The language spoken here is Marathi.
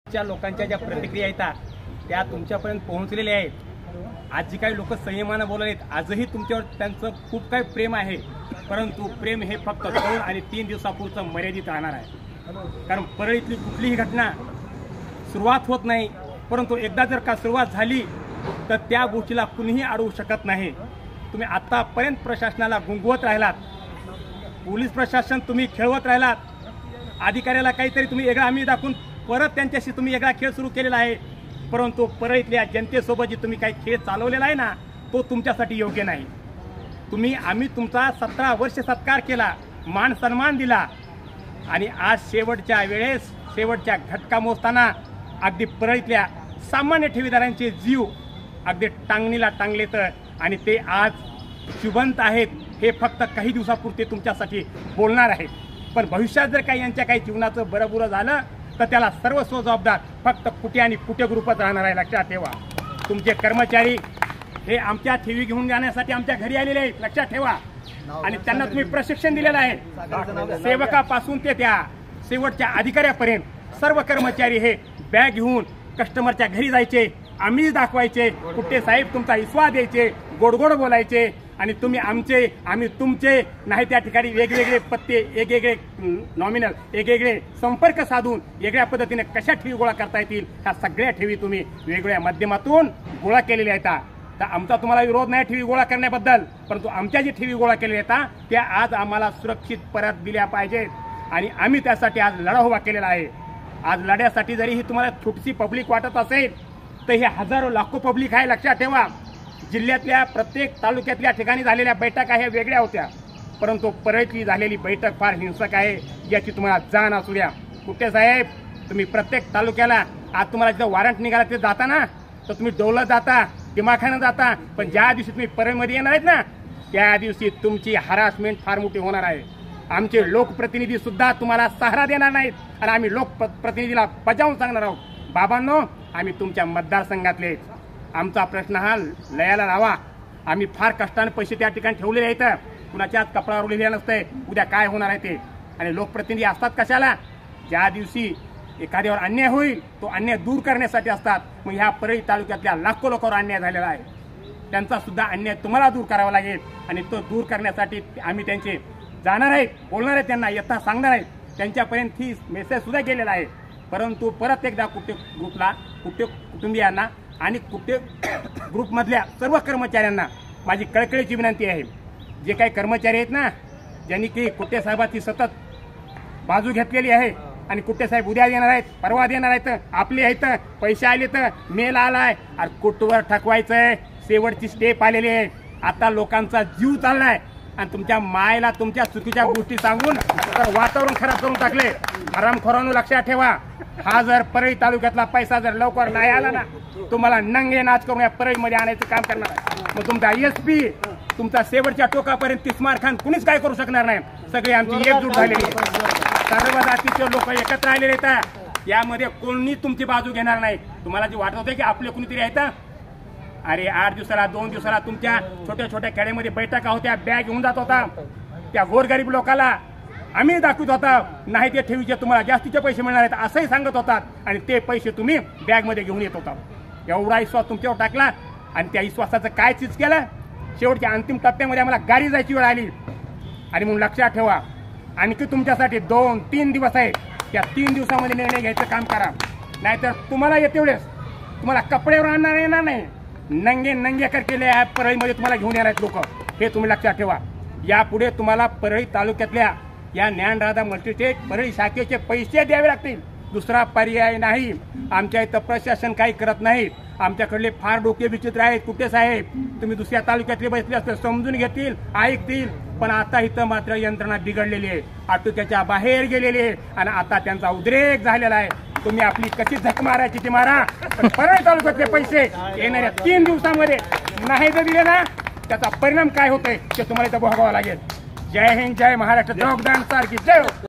च्या लोकांच्या ज्या प्रतिक्रिया येतात त्या तुमच्यापर्यंत पोहोचलेल्या आहेत. आज जी काही लोक संयमानं बोलत आहेत, आजही तुमच्यावर त्यांचं खूप काही प्रेम आहे, परंतु प्रेम हे फक्त 2 आणि 3 दिवसापुरतं मर्यादित राहणार आहे. कारण परळीतली कुठलीही घटना सुरुवात होत नाही, परंतु एकदा जर का सुरुवात झाली तर त्या गोष्टीला कुणीही अडवू शकत नाही. तुम्ही आतापर्यंत प्रशासनाला गुंगवत राहिलात, पोलीस प्रशासन तुम्ही खेळवत राहिलात, अधिकाऱ्याला काहीतरी तुम्ही वेगळा आम्ही दाखवून परत त्यांच्याशी तुम्ही वेगळा खेळ सुरू केलेला आहे. परंतु परळीतल्या जनतेसोबत जे तुम्ही काही खेळ चालवलेला आहे ना, तो तुमच्यासाठी योग्य नाही. आम्ही तुमचा 17 वर्ष सत्कार केला, मान सन्मान दिला, आणि आज शेवटच्या वेळेस शेवटच्या घटका मोजताना अगदी परळीतल्या सामान्य ठेवीदारांचे जीव अगदी टांगणीला टांगलेत आणि ते आज जिवंत आहेत. हे फक्त काही दिवसापुरते तुमच्यासाठी बोलणार आहेत, पण भविष्यात जर काही यांच्या काही जीवनाचं बरंबुरं झालं तर त्याला सर्वस्व जबाबदार फक्त कुठे आणि कुठे ग्रुपच राहणार आहे. लक्षात ठेवा. तुमचे कर्मचारी हे आमच्या ठेवी घेऊन जाण्यासाठी आमच्या घरी आलेले आहेत, लक्षात ठेवा. आणि त्यांना तुम्ही प्रशिक्षण दिलेलं आहे. सेवकापासून ते त्या शेवटच्या अधिकाऱ्यापर्यंत सर्व कर्मचारी हे बॅग घेऊन कस्टमरच्या घरी जायचे, आम्हीच दाखवायचे, कुठे साहेब तुमचा विश्वास द्यायचे, गोडगोड बोलायचे, आणि तुम्ही आमचे आम्ही तुमचे नाही. त्या ठिकाणी वेगवेगळे पत्ते, वेगवेगळे नॉमिनल, वेगवेगळे संपर्क साधून वेगळ्या पद्धतीने कशा ठेवी गोळा करता येतील ह्या सगळ्या ठेवी तुम्ही वेगवेगळ्या माध्यमातून गोळा केलेल्या आहेत. तर आमचा तुम्हाला विरोध नाही ठेवी गोळा करण्याबद्दल, परंतु आमच्या जी ठेवी गोळा केलेल्या आहेत त्या आज आम्हाला सुरक्षित परत दिल्या पाहिजेत, आणि आम्ही त्यासाठी आज लढा उभा केलेला आहे. आज लढ्यासाठी जरी ही तुम्हाला छोटीशी पब्लिक वाटत असेल तर हे हजारो लाखो पब्लिक आहे. लक्षात ठेवा. जिल्ह्यातल्या प्रत्येक तालुक्यातल्या ठिकाणी झालेल्या बैठका ह्या वेगळ्या होत्या, परंतु परळीतली झालेली बैठक फार हिंसक आहे याची तुम्हाला जाण असू द्या. कुठे साहेब तुम्ही प्रत्येक तालुक्याला आज तुम्हाला जिथं वॉरंट निघाला ते जाता ना, तर तुम्ही डोलत जाता, दिमाखानं जाता, पण ज्या दिवशी तुम्ही परळीमध्ये येणार आहेत ना त्या दिवशी तुमची हरासमेंट फार मोठी होणार आहे. आमचे लोकप्रतिनिधी सुद्धा तुम्हाला सहारा देणार नाहीत, आणि आम्ही लोकप्रतिनिधीला बजावून सांगणार आहोत, बाबांनो आम्ही तुमच्या मतदारसंघातले, आमचा प्रश्न हा लयाला लावा. आम्ही फार कष्टाने पैसे त्या ठिकाणी ठेवलेले आहेत, कुणाच्याच कपडावर लिहिलेलं नसतंय उद्या काय होणार आहे ते. आणि लोकप्रतिनिधी असतात कशाला? ज्या दिवशी एखाद्यावर अन्याय होईल तो अन्याय दूर करण्यासाठी असतात. मग ह्या परळी तालुक्यातल्या लाखो लोकांवर अन्याय झालेला आहे, त्यांचा सुद्धा अन्याय तुम्हाला दूर करावा लागेल, आणि तो दूर करण्यासाठी आम्ही त्यांचे जाणार आहेत, बोलणार आहेत, त्यांना यथा सांगणार आहेत. त्यांच्यापर्यंत ही मेसेज सुद्धा गेलेला आहे. परंतु परत एकदा कुठे ग्रुपला, कुठे कुटुंबियांना आणि कुठे ग्रुपमधल्या सर्व कर्मचाऱ्यांना माझी कळकळीची विनंती आहे. जे काही कर्मचारी आहेत ना, ज्यांनी की कुट्टे साहेबांची सतत बाजू घेतलेली आहे, आणि कुट्टे साहेब उद्या येणार आहेत, परवा देणार आहेत, आपले आहेत, पैसे आले तर मेल आलाय, आणि कुटवर ठकवायचंय, शेवटची स्टेप आलेली आहे. आता लोकांचा जीव चाललाय, आणि तुमच्या मायला तुमच्या चुकीच्या गोष्टी सांगून तर वातावरण खराब करून टाकले. हरामखोरांनो लक्षात ठेवा, हा जर परळी तालुक्यातला पैसा जर लवकर नाही आला ना, तुम्हाला नंगे नाच करून या परळीमध्ये आणायचं काम करणार आहे. मग तुमचा एसपी तुमचा शेवटच्या टोकापर्यंत तिस्मार खान कुणीच काय करू शकणार नाही. सगळी आमची एकजूट झालेली आहे, सर्व जातीचे लोक एकत्र आलेले आहेत, यामध्ये कोणी तुमची बाजू घेणार नाही. तुम्हाला जे वाटत होते की आपले कुणीतरी आहेत, अरे 8 दिवसाला 2 दिवसाला तुमच्या छोट्या छोट्या खेड्यामध्ये बैठका होत्या, बॅग घेऊन जात होता, त्या गोरगरीब लोकांना आम्ही दाखवत होता, नाही ते ठेवीचे तुम्हाला जास्तीचे पैसे मिळणार आहेत असंही सांगत होतात, आणि ते पैसे तुम्ही बॅगमध्ये घेऊन येत होता. एवढा विश्वास तुमच्यावर टाकला, आणि त्या विश्वासाचं काय चीज केलं? शेवटच्या अंतिम टप्प्यामध्ये आम्हाला गाडी जायची वेळ आली. आणि म्हणून लक्षात ठेवा, आणखी तुमच्यासाठी 2-3 दिवस आहेत, त्या 3 दिवसामध्ये निर्णय घ्यायचं काम करा, नाहीतर तुम्हाला येते वेळेस तुम्हाला कपड्यावर आणणार येणार नाही, नंगे कर केले परळीमध्ये तुम्हाला घेऊन येणार आहेत लोक. हे तुम्ही लक्षात ठेवा. यापुढे तुम्हाला परळी तालुक्यातल्या या ज्ञानराधा मल्टीटेक परळी शाखेचे पैसे द्यावे लागतील, दुसरा पर्याय नाही. आमच्या इथं प्रशासन काही करत नाही. आमच्याकडले फार डोके विचित्र आहेत. कुठे साहेब तुम्ही दुसऱ्या तालुक्यातले बसले असते समजून घेतील, ऐकतील, पण आता इथं मात्र यंत्रणा बिघडलेली आहे, आटोक्याच्या बाहेर गेलेली आहे, आणि आता त्यांचा उद्रेक झालेला आहे. तुम्ही आपली कशी झक मारायची ती मारा, पण परळी तालुक्यातले पैसे येणाऱ्या 3 दिवसामध्ये नाही जर दिले ना, त्याचा परिणाम काय होतोय ते तुम्हाला इथं भोगावा लागेल. जय हिंद, जय महाराष्ट्र, योगदान सारखी जय.